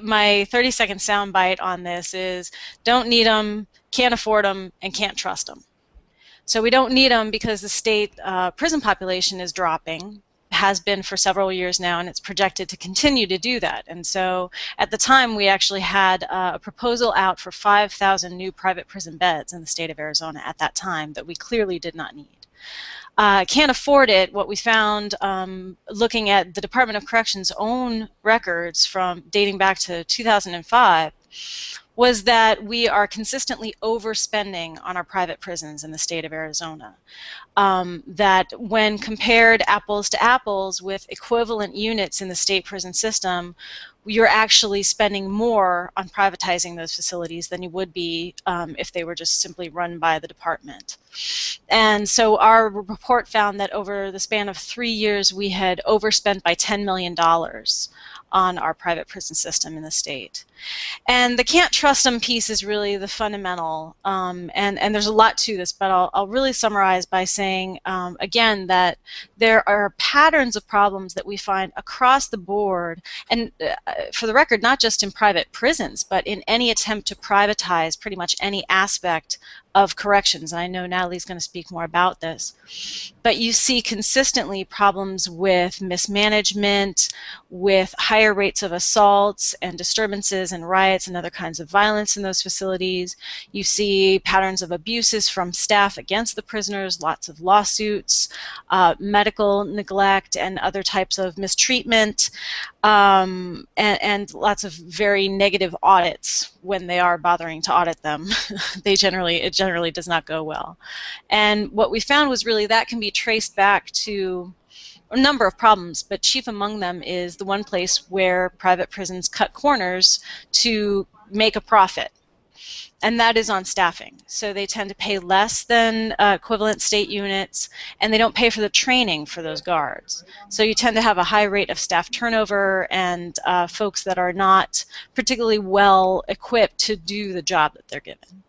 my 30-second soundbite on this is don't need them, can't afford them, and can't trust them. So we don't need them because the state prison population is dropping, has been for several years now, and it's projected to continue to do that. And so at the time, we actually had a proposal out for 5,000 new private prison beds in the state of Arizona at that time that we clearly did not need. Can't afford it. What we found looking at the Department of Corrections' own records from dating back to 2005 was that we are consistently overspending on our private prisons in the state of Arizona. That when compared apples to apples with equivalent units in the state prison system, you're actually spending more on privatizing those facilities than you would be if they were just simply run by the department. And so our report found that over the span of 3 years, we had overspent by $10 million on our private prison system in the state. And the can't trust them piece is really the fundamental, and there's a lot to this, but I'll really summarize by saying, again, that there are patterns of problems that we find across the board, and for the record, not just in private prisons, but in any attempt to privatize pretty much any aspect of corrections. And I know Natalie's going to speak more about this. But you see consistently problems with mismanagement, with higher rates of assaults and disturbances and riots and other kinds of violence in those facilities. You see patterns of abuses from staff against the prisoners, lots of lawsuits, medical neglect and other types of mistreatment, and lots of very negative audits when they are bothering to audit them. It generally does not go well. And what we found was really that can be traced back to a number of problems, but chief among them is the one place where private prisons cut corners to make a profit, and that is on staffing. So they tend to pay less than equivalent state units, and they don't pay for the training for those guards. So you tend to have a high rate of staff turnover and folks that are not particularly well equipped to do the job that they're given.